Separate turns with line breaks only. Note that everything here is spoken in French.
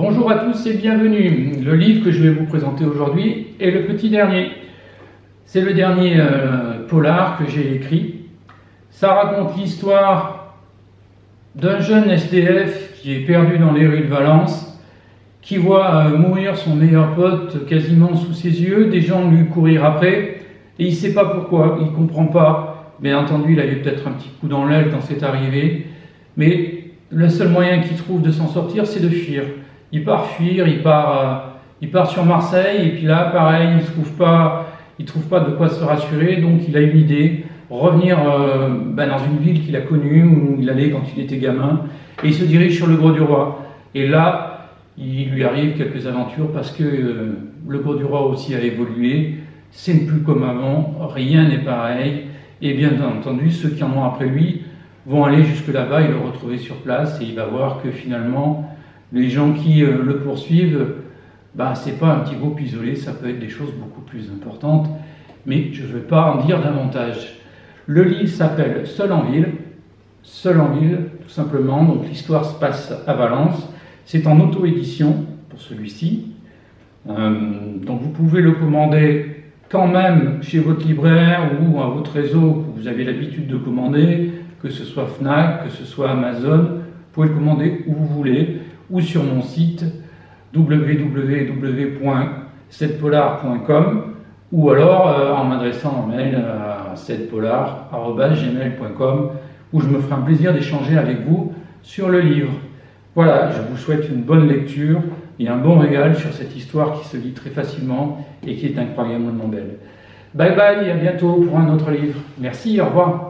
Bonjour à tous et bienvenue. Le livre que je vais vous présenter aujourd'hui est le petit dernier. C'est le dernier polar que j'ai écrit. Ça raconte l'histoire d'un jeune SDF qui est perdu dans les rues de Valence, qui voit mourir son meilleur pote quasiment sous ses yeux, des gens lui courir après, et il ne sait pas pourquoi, il ne comprend pas. Bien entendu, il avait peut-être un petit coup dans l'aile quand c'est arrivé, mais le seul moyen qu'il trouve de s'en sortir, c'est de fuir. Il part fuir, il part sur Marseille, et puis là, pareil, il trouve pas de quoi se rassurer, donc il a une idée, revenir dans une ville qu'il a connue, où il allait quand il était gamin, et il se dirige sur le Grau-du-Roi. Et là, il lui arrive quelques aventures, parce que le Grau-du-Roi aussi a évolué, c'est plus comme avant, rien n'est pareil, et bien entendu, ceux qui en ont après lui vont aller jusque là-bas et le retrouver sur place, et il va voir que finalement, les gens qui le poursuivent, c'est pas un petit groupe isolé, ça peut être des choses beaucoup plus importantes, mais je ne veux pas en dire davantage. Le livre s'appelle Seul en ville, tout simplement, donc l'histoire se passe à Valence, c'est en auto-édition pour celui-ci, donc vous pouvez le commander quand même chez votre libraire ou à votre réseau que vous avez l'habitude de commander, que ce soit Fnac, que ce soit Amazon, vous pouvez le commander où vous voulez, ou sur mon site www.7polar.com, ou alors en m'adressant un mail à 7polar@gmail.com, où je me ferai un plaisir d'échanger avec vous sur le livre. Voilà, je vous souhaite une bonne lecture et un bon régal sur cette histoire qui se lit très facilement et qui est incroyablement belle. Bye bye, à bientôt pour un autre livre. Merci, au revoir.